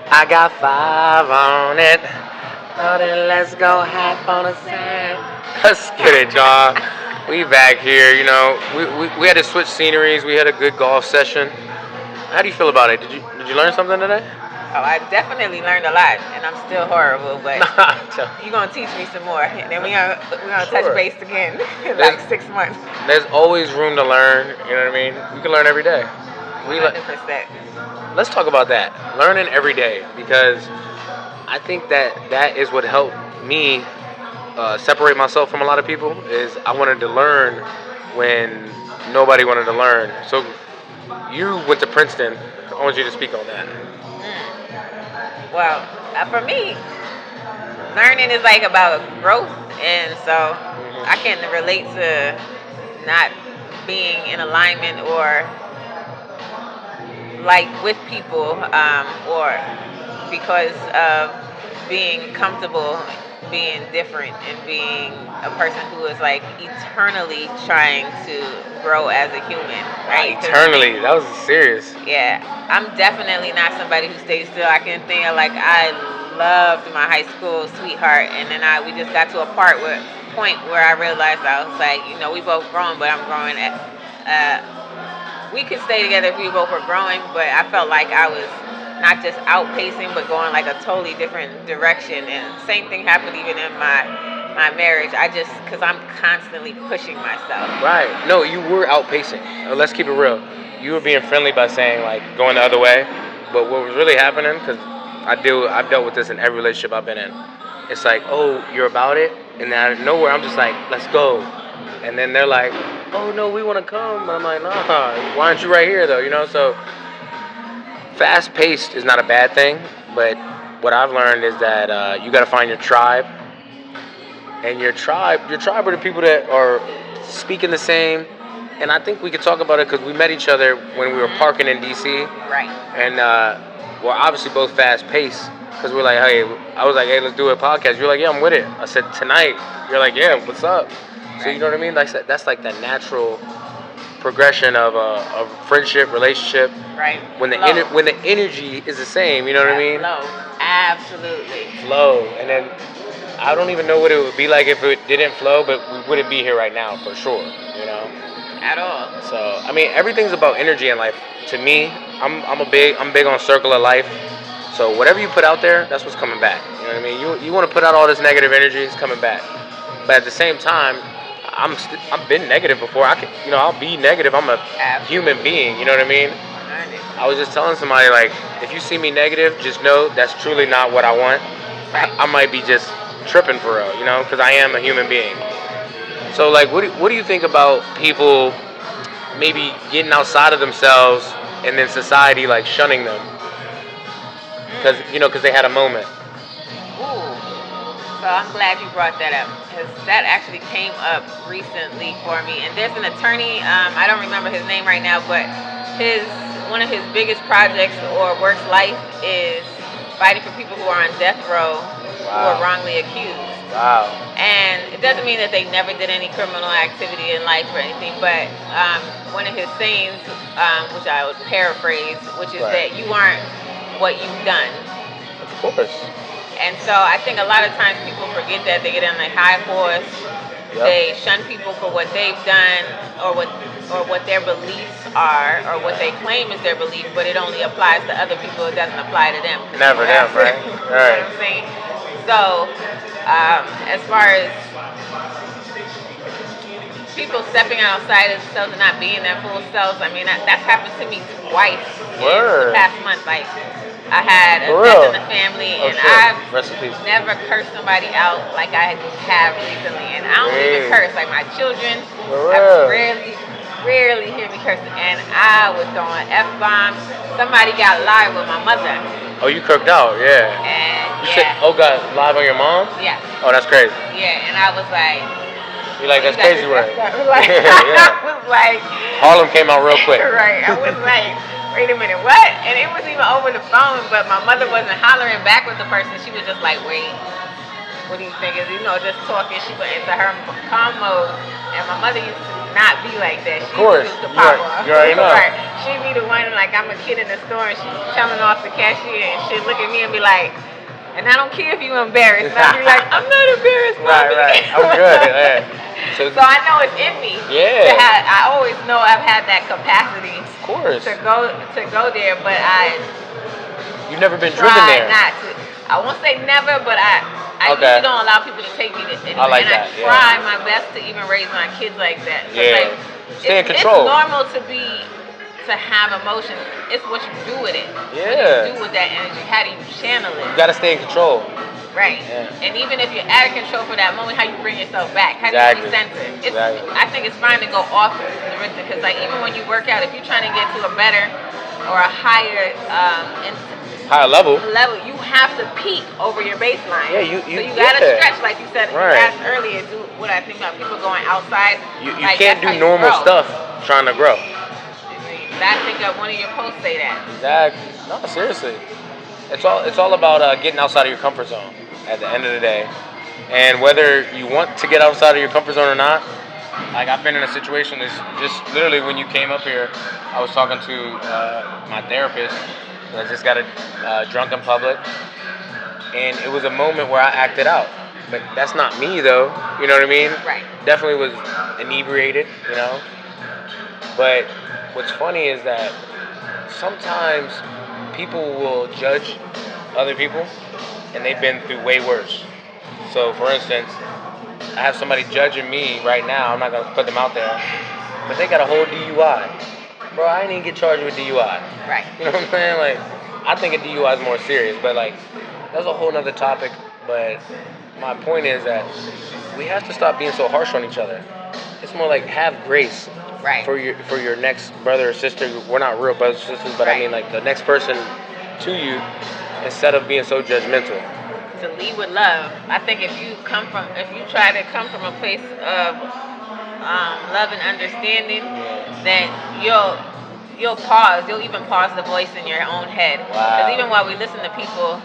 I got 5 on it. Now then, let's go hop on the sand. Let's get it, y'all. We back here. We had to switch sceneries. We had a good golf session. How do you feel about it? Did you learn something today? Oh, I definitely learned a lot, and I'm still horrible, but you're going to teach me some more, and then we're gonna touch Sure. base again in like 6 months. There's always room to learn. You know what I mean? We can learn every day. 100%. Let's talk about that. Learning every day, because I think that is what helped me separate myself from a lot of people. Is I wanted to learn when nobody wanted to learn. So you went to Princeton. I want you to speak on that. Well, for me, learning is like about growth, and so I can relate to not being in alignment or like with people, or because of being comfortable being different and being a person who is like eternally trying to grow as a human, right? Eternally, that was serious. Yeah, I'm definitely not somebody who stays still. I can think of like I loved my high school sweetheart, and then we just got to a point where I realized I was like, we both growing, but I'm growing at. We could stay together if we both were growing, but I felt like I was not just outpacing, but going like a totally different direction. And same thing happened even in my marriage. Because I'm constantly pushing myself. Right. No, you were outpacing. Let's keep it real. You were being friendly by saying like going the other way, but what was really happening? Because I've dealt with this in every relationship I've been in. It's like, oh, you're about it, and then out of nowhere I'm just like, let's go, and then they're like, oh no, we want to come. I'm like, nah, why aren't you right here though? So fast paced is not a bad thing, but what I've learned is that you got to find your tribe. And your tribe are the people that are speaking the same. And I think we could talk about it because we met each other when we were parking in D.C. Right. And we're obviously both fast paced because we're like, hey, I was like, hey, let's do a podcast. You're like, yeah, I'm with it. I said, tonight. You're like, yeah, what's up? Right. So you know what I mean? That's like that natural progression of friendship, relationship. Right. When the energy is the same, you know what I mean? Flow. Absolutely. Flow. And then I don't even know what it would be like if it didn't flow, but we wouldn't be here right now for sure, At all. So, I mean, everything's about energy in life. To me, I'm big on circle of life. So whatever you put out there, that's what's coming back. You know what I mean? You want to put out all this negative energy, it's coming back. But at the same time, I've been negative before. I'll be negative. I'm a human being. You know what I mean? I was just telling somebody, like, if you see me negative, just know that's truly not what I want. Right. I might be just tripping for real, because I am a human being. So, like, what do you think about people maybe getting outside of themselves and then society, like, shunning them? Because they had a moment. Ooh. So I'm glad you brought that up, because that actually came up recently for me. And there's an attorney, I don't remember his name right now, but one of his biggest projects or works life is fighting for people who are on death row who are wrongly accused. Wow. And it doesn't mean that they never did any criminal activity in life or anything, but one of his sayings, which I would paraphrase, which is that you aren't what you've done. Of course. And so I think a lot of times people forget that. They get on a high horse. Yep. They shun people for what they've done or what their beliefs are or what they claim is their belief, but it only applies to other people. It doesn't apply to them. Never them, right? You know what I'm saying? So as far as people stepping outside of themselves and not being their full selves, I mean, that's happened to me twice in the past month. Like, I had a death in the family, and I've never cursed somebody out like I have recently. And I don't even curse. Like, my children, I rarely hear me curse. And I was throwing F-bombs. Somebody got live with my mother. Oh, you cooked out, yeah. And you said, oh God, live on your mom? Yeah. Oh, that's crazy. Yeah, and I was like, you're like, that's crazy, right? Like, I was like, Harlem came out real quick. Right. I was like, wait a minute, what? And it was even over the phone, but my mother wasn't hollering back with the person. She was just like, wait, what do you think? Just talking. She went into her calm mode. And my mother used to not be like that. Of course. She the You already know. Right. She be the one like I'm a kid in the store and she's telling off the cashier and she'll look at me and be like, and I don't care if you embarrassed. And I'll be like, I'm not embarrassed, mommy. Right. I'm good. Yeah. So I know it's in me. Yeah. I always know I've had that capacity. Of course. To go there, but You've never been driven try there. not to. I won't say never, but I Okay. usually don't allow people to take me to anywhere. I like and that, I try my best to even raise my kids like that. 'Cause, Yeah. like, Stay in control. It's normal to have emotions. It's what you do with it. Yeah. What you do with that energy. How do you channel it? You gotta stay in control. Right. Yeah. And even if you're out of control for that moment, how you bring yourself back? How Exactly. do you recenter? Exactly. I think it's fine to go off the rhythm because, like, even when you work out, if you're trying to get to a better or a higher Higher level. you have to peak over your baseline. Yeah, you so you gotta yeah. stretch, like you said. Right. You asked earlier. Do what I think about people going outside. You like, can't that's how do you normal grow. stuff trying to grow. I think one of your posts say that. Exactly. No, seriously. It's all about getting outside of your comfort zone at the end of the day. And whether you want to get outside of your comfort zone or not, like I've been in a situation that's just literally when you came up here, I was talking to my therapist. I just got drunk in public. And it was a moment where I acted out. But that's not me though. You know what I mean? Right. Definitely was inebriated, you know. But what's funny is that sometimes people will judge other people and they've been through way worse. So for instance, I have somebody judging me right now, I'm not gonna put them out there, but they got a whole DUI. Bro, I didn't even get charged with DUI. Right. You know what I'm saying? Like, I think a DUI is more serious, but like, that's a whole nother topic. But my point is that we have to stop being so harsh on each other. It's more like have grace Right. for your next brother or sister. We're not real brothers or sisters, but I Right. mean like the next person to you, instead of being so judgmental. To lead with love. I think if you try to come from a place of love and understanding, then you'll pause. You'll even pause the voice in your own head. Wow. Because even while we listen to people,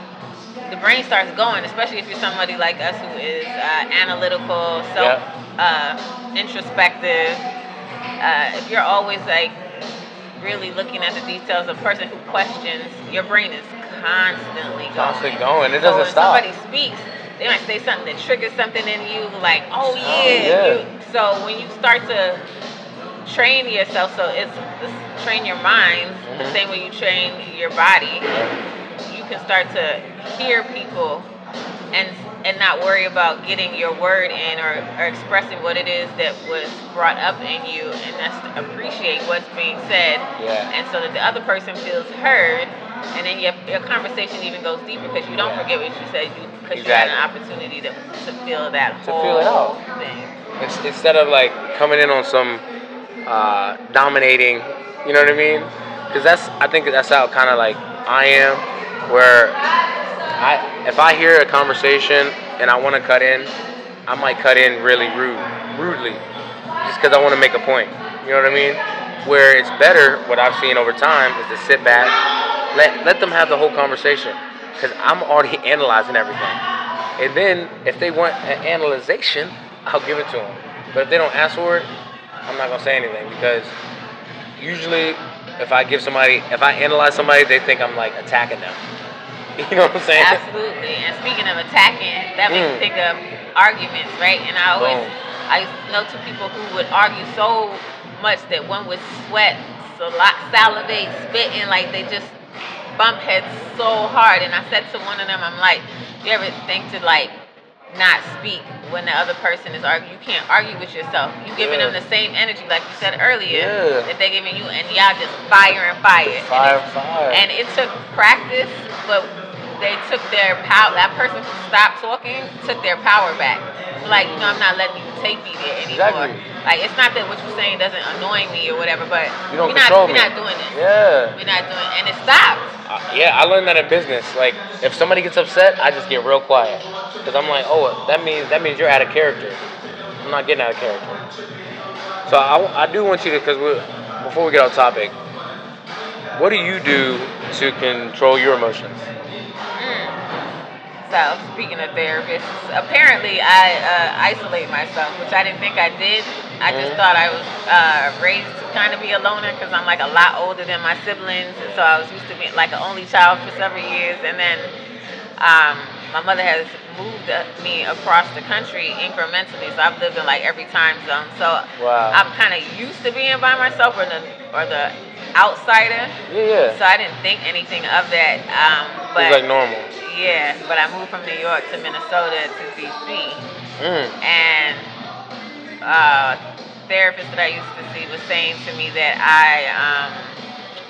the brain starts going. Especially if you're somebody like us who is analytical, introspective. If you're always like really looking at the details, a person who questions, your brain is constantly going. It doesn't stop. When somebody speaks, they might say something that triggers something in you, like, oh yeah. So when you start to train yourself, train your mind the same way you train your body, you can start to hear people and not worry about getting your word in or expressing what it is that was brought up in you, and that's to appreciate what's being said. Yeah. And so that the other person feels heard, and then your conversation even goes deeper because you don't forget what you said because you had an opportunity to feel that whole thing. Instead of like coming in on some dominating, you know what I mean? Because I think that's how kind of like I am, where if I hear a conversation and I want to cut in, I might cut in really rudely, just because I want to make a point. You know what I mean? Where it's better, what I've seen over time, is to sit back, let them have the whole conversation, because I'm already analyzing everything. And then if they want an analyzation, I'll give it to them. But if they don't ask for it, I'm not gonna say anything, because usually if I analyze somebody, they think I'm like attacking them. You know what I'm saying? Absolutely. And speaking of attacking, that makes me think of arguments, right? And I know to people who would argue so much that one would sweat, salivate, spit, and like they just bump heads so hard. And I said to one of them, I'm like, you ever think to like not speak when the other person is arguing? You can't argue with yourself. You giving them the same energy, like you said earlier, that they're giving you, and y'all just fire. And it took practice, but they took their power. That person who stopped talking took their power back. Like, I'm not letting you take me there anymore. Exactly. Like, it's not that what you're saying doesn't annoy me or whatever, but we're not doing it. Yeah. We're not doing it, and it stopped. I learned that in business. Like, if somebody gets upset, I just get real quiet, because I'm like, oh, that means you're out of character. I'm not getting out of character. So I do want you to, because before we get off topic, what do you do to control your emotions? So, speaking of therapists, apparently I isolate myself, which I didn't think I did. I just thought I was raised to kind of be a loner because I'm like a lot older than my siblings, and so I was used to being like an only child for several years, and then my mother has moved me across the country incrementally, so I've lived in like every time zone. So Wow. I'm kind of used to being by myself or the outsider. Yeah. So I didn't think anything of that. But It's like normal. yeah, but I moved from New York to Minnesota to DC, and therapist that I used to see was saying to me that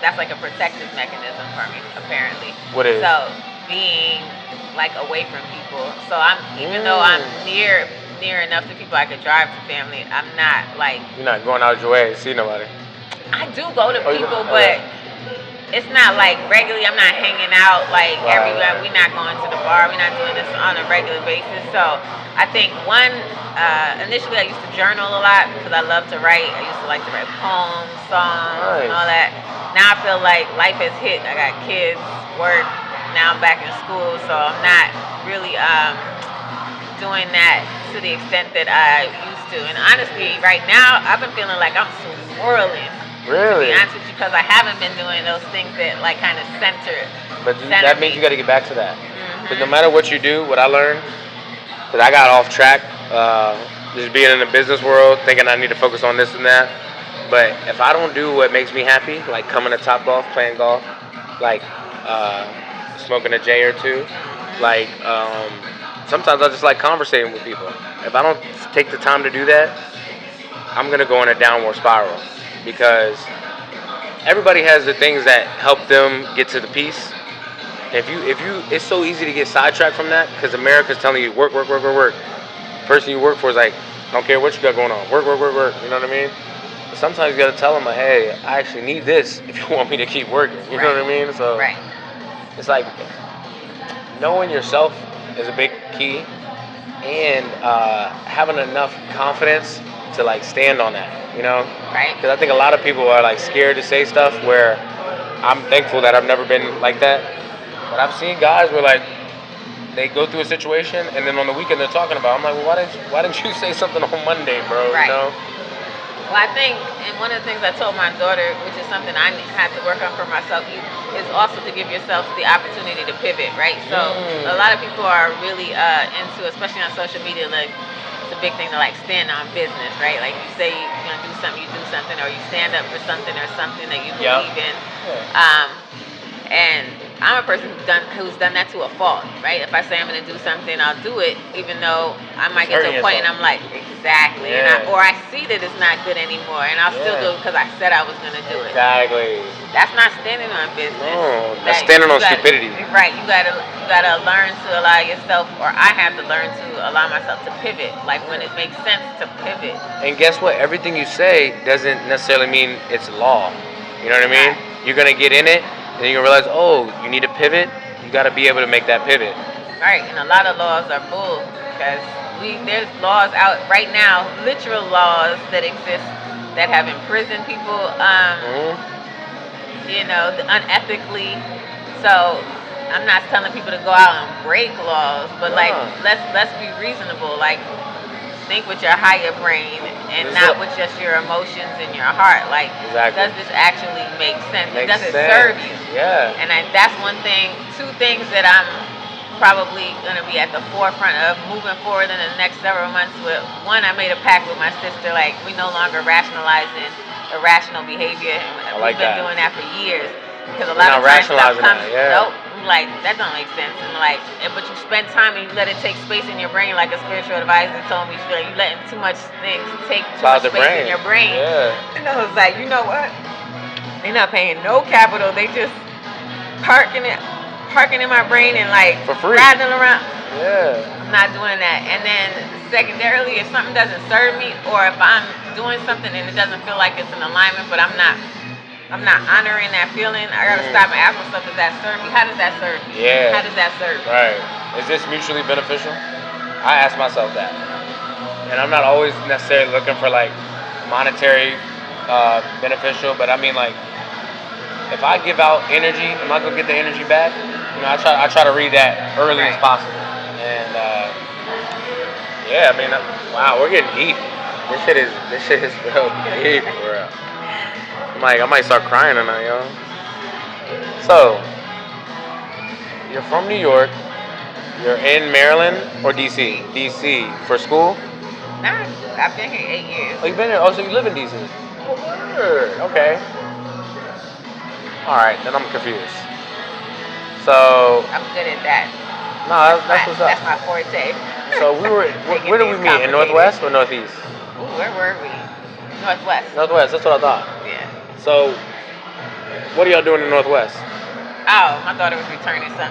that's like a protective mechanism for me, apparently. What is? So being like away from people. So even though I'm near enough to people I could drive to family, I'm not like. You're not going out your way to see nobody. I do go to you people, don't? but it's not like regularly. I'm not hanging out like everywhere. We're not going to the bar. We're not doing this on a regular basis. So I think initially I used to journal a lot because I love to write. I used to like to write poems, songs, and all that. Now I feel like life has hit. I got kids, work. Now I'm back in school, so I'm not really doing that to the extent that I used to. And honestly, right now I've been feeling like I'm swirling. Really? To be honest with you, because I haven't been doing those things that like kind of center. But that means you got to get back to that. Because no matter what you do, what I learned, because I got off track, just being in the business world, thinking I need to focus on this and that. But if I don't do what makes me happy, like coming to Top Golf, playing golf, like smoking a J or two, like sometimes I just like conversating with people. If I don't take the time to do that, I'm gonna go in a downward spiral. Because everybody has the things that help them get to the peace. If you, it's so easy to get sidetracked from that because America's telling you work. The person you work for is like, I don't care what you got going on, work. You know what I mean? But sometimes you got to tell them, like, hey, I actually need this if you want me to keep working. You know what I mean? So it's like knowing yourself is a big key, and having enough confidence to like stand on that. You know, because I think a lot of people are like scared to say stuff. Where I'm thankful that I've never been like that. But I've seen guys where like they go through a situation and then on the weekend they're talking about. I'm like, well, why didn't you say something on Monday, bro? Right. You know. Well, I think, and one of the things I told my daughter, which is something I had to work on for myself, is also to give yourself the opportunity to pivot. Right. So a lot of people are really into, especially on social media, like. It's a big thing to like stand on business, right? Like you say you're gonna do something, you do something, or you stand up for something or something that you believe in. And I'm a person who's done that to a fault, right? If I say I'm gonna do something, I'll do it, even though I might get to a point and I'm like, exactly, or I see that it's not good anymore, and I'll still do it because I said I was gonna do it. Exactly. That's not standing on business. No, that's standing on stupidity. Right. You gotta learn to allow yourself, or I have to learn to allow myself to pivot. Like when it makes sense to pivot. And guess what? Everything you say doesn't necessarily mean it's law. You know what I mean? You're gonna get in it, and then you're gonna realize, oh, you need to pivot. You gotta be able to make that pivot. Right. And a lot of laws are bull because there's laws out right now, literal laws that exist that have imprisoned people. You know, unethically. So I'm not telling people to go out and break laws, but like let's be reasonable. Like think with your higher brain and not with just your emotions and your heart. Like does this actually make sense? Does it serve you? Yeah. And that's one thing. Two things that I'm probably going to be at the forefront of moving forward in the next several months. With one, I made a pact with my sister. Like we no longer rationalizing irrational behavior. And we've been doing that for years. Because a lot of times stuff comes, nope, I'm like, that don't make sense. And like, but you spend time and you let it take space in your brain, like a spiritual advisor told me, you letting too much things take too much space in your brain. Yeah. And I was like, you know what? They're not paying no capital. They just parking in my brain and like for free. Rattling around. Yeah. I'm not doing that. And then secondarily, if something doesn't serve me, or if I'm doing something and it doesn't feel like it's in alignment, but I'm not honoring that feeling, I gotta stop and ask myself, does that serve me? How does that serve me? Yeah. How does that serve me? Right. Is this mutually beneficial? I ask myself that. And I'm not always necessarily looking for like monetary beneficial, but I mean like if I give out energy, am I gonna get the energy back? You know, I try to read that early as possible. And yeah, I mean, wow, we're getting deep. This shit is real deep, bro. I might start crying tonight, yo. So, you're from New York. You're in Maryland or DC? DC for school. Nah, I've been here 8 years. Oh, you've been here. Oh, so you live in DC. Oh, word. Okay. All right, then I'm confused. So. I'm good at that. No, that's what's up. That's my forte. So we were. Where did we meet? In Northwest or Northeast? Ooh, where were we? Northwest. Northwest. That's what I thought. Yeah. So, what are y'all doing in Northwest? Oh, my daughter was returning something.